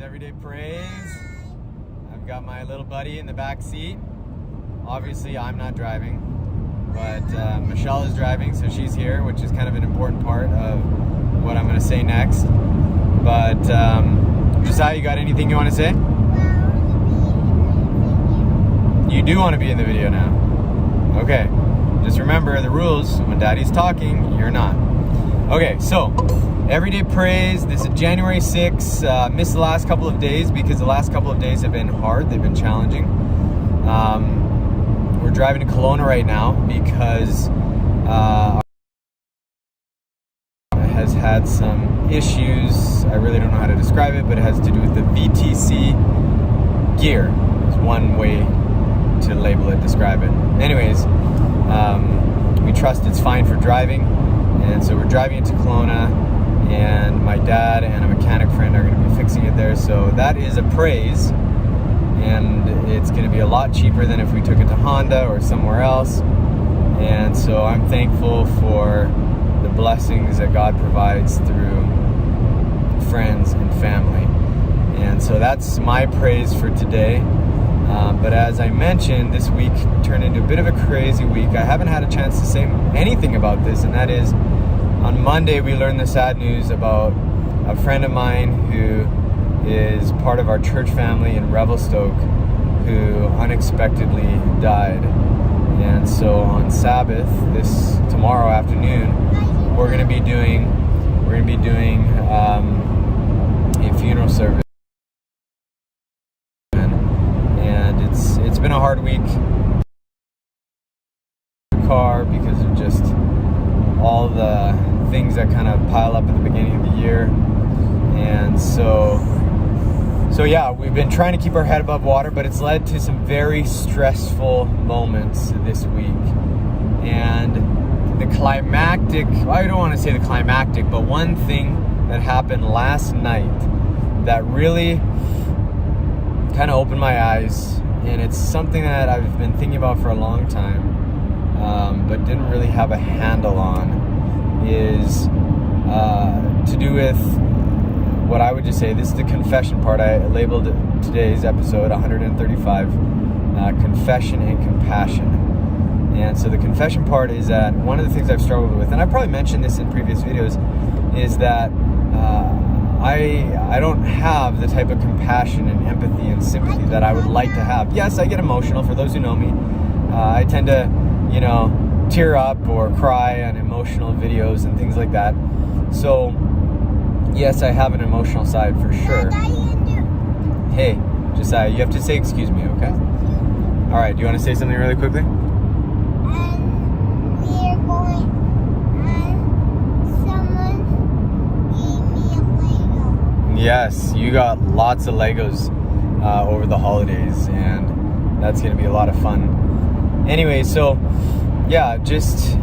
Everyday Praise. I've got my little buddy in the back seat. Obviously, I'm not driving, but Michelle is driving, so she's here, which is kind of an important part of what I'm going to say next. But, Josiah, you got anything you want to say? You do want to be in the video now. Okay. Just remember the rules. When Daddy's talking, you're not. Okay, so Everyday Praise. This is January 6th. Missed the last couple of days because the last couple of days have been hard. They've been challenging. We're driving to Kelowna right now because has had some issues. I really don't know how to describe it, but it has to do with the VTC gear. It's one way to label it, describe it. Anyways, we trust it's fine for driving, and so we're driving into Kelowna, and my dad and a mechanic friend are going to be fixing it there. So that is a praise, and it's going to be a lot cheaper than if we took it to Honda or somewhere else. And so I'm thankful for the blessings that God provides through friends and family. And so that's my praise for today. But as I mentioned, this week turned into a bit of a crazy week. I haven't had a chance to say anything about this, and that is, on Monday we learned the sad news about a friend of mine who is part of our church family in Revelstoke who unexpectedly died. And so on Sabbath, tomorrow afternoon, we're going to be doing a funeral service. It's been a hard week in the car because of just all the things that kind of pile up at the beginning of the year. And so yeah, we've been trying to keep our head above water, but it's led to some very stressful moments this week. And the climactic, well, I don't want to say the climactic, but one thing that happened last night that really kind of opened my eyes, and it's something that I've been thinking about for a long time, but didn't really have a handle on, is to do with what I would just say, this is the confession part. I labeled today's episode 135, Confession and Compassion. And so the confession part is that one of the things I've struggled with, and I probably mentioned this in previous videos, is that I don't have the type of compassion and empathy and sympathy that I would like to have. Yes, I get emotional. For those who know me, I tend to, tear up or cry on emotional videos and things like that. So, yes, I have an emotional side for sure. Hey, Josiah, you have to say excuse me, okay? All right, do you want to say something really quickly? Yes, you got lots of Legos over the holidays, and that's going to be a lot of fun. Anyway, so yeah, just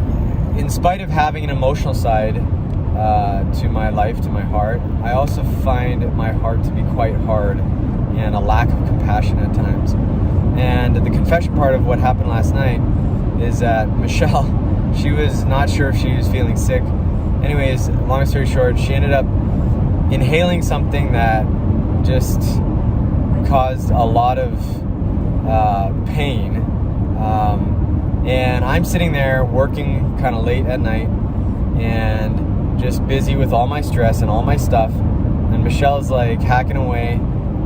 in spite of having an emotional side to my life, to my heart, I also find my heart to be quite hard and a lack of compassion at times. And the confession part of what happened last night is that Michelle, she was not sure if she was feeling sick. Anyways, long story short, she ended up inhaling something that just caused a lot of pain. And I'm sitting there working kind of late at night and just busy with all my stress and all my stuff. And Michelle's like hacking away,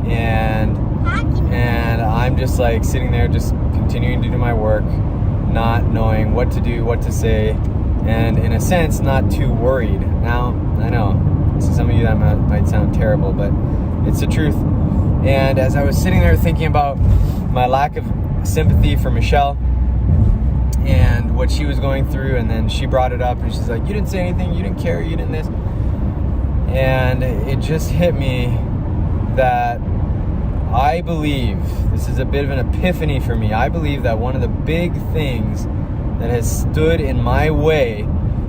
and I'm just like sitting there just continuing to do my work, not knowing what to do, what to say, and in a sense, not too worried. Now, I know, to some of you that might sound terrible, but it's the truth. And as I was sitting there thinking about my lack of sympathy for Michelle and what she was going through, and then she brought it up and she's like, you didn't say anything, you didn't care, you didn't this. And it just hit me that I believe, this is a bit of an epiphany for me, I believe that one of the big things that has stood in my way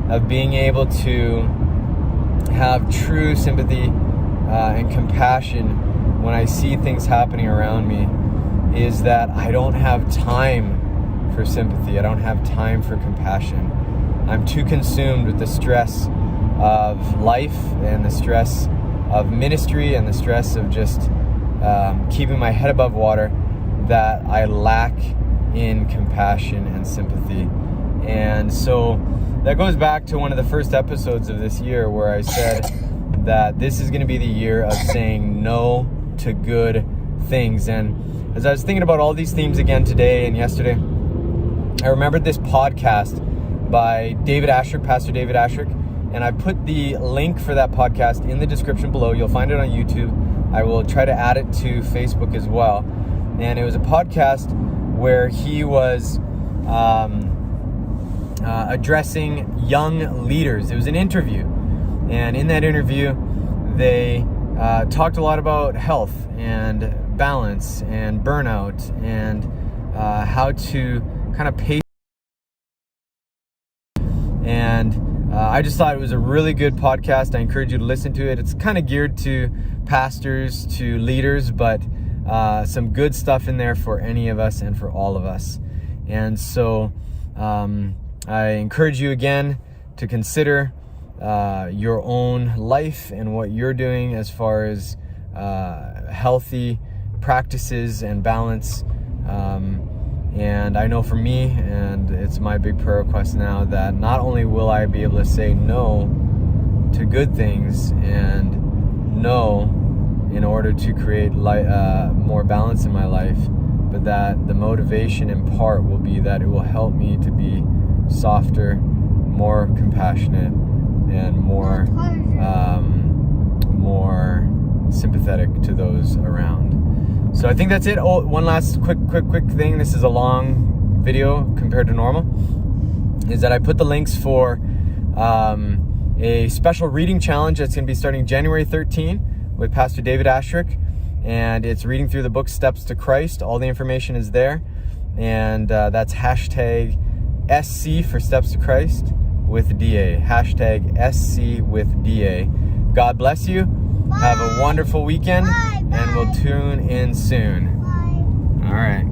of being able to have true sympathy and compassion when I see things happening around me is that I don't have time for sympathy. I don't have time for compassion. I'm too consumed with the stress of life and the stress of ministry and the stress of just keeping my head above water that I lack in compassion and sympathy. And so that goes back to one of the first episodes of this year where I said that this is going to be the year of saying no to good things. And as I was thinking about all these themes again today and yesterday, I remembered this podcast by David Asscherick, Pastor David Asscherick, and I put the link for that podcast in the description below. You'll find it on YouTube. I will try to add it to Facebook as well. And it was a podcast where he was addressing young leaders. It was an interview. And in that interview, they talked a lot about health and balance and burnout and how to kind of pace. And I just thought it was a really good podcast. I encourage you to listen to it. It's kind of geared to pastors, to leaders, but some good stuff in there for any of us and for all of us. And so I encourage you again to consider your own life and what you're doing as far as healthy practices and balance. And I know for me, and it's my big prayer request now, that not only will I be able to say no to good things and no in order to create more balance in my life, but that the motivation in part will be that it will help me to be softer, more compassionate, and more sympathetic to those around. So I think that's it. Oh, one last quick thing. This is a long video compared to normal. Is that I put the links for a special reading challenge that's going to be starting January 13 with Pastor David Asscherick, and it's reading through the book Steps to Christ. All the information is there, and that's hashtag SC for Steps to Christ with DA. Hashtag SC with DA. God bless you. Bye. Have a wonderful weekend. Bye. And we'll tune in soon. Bye. All right.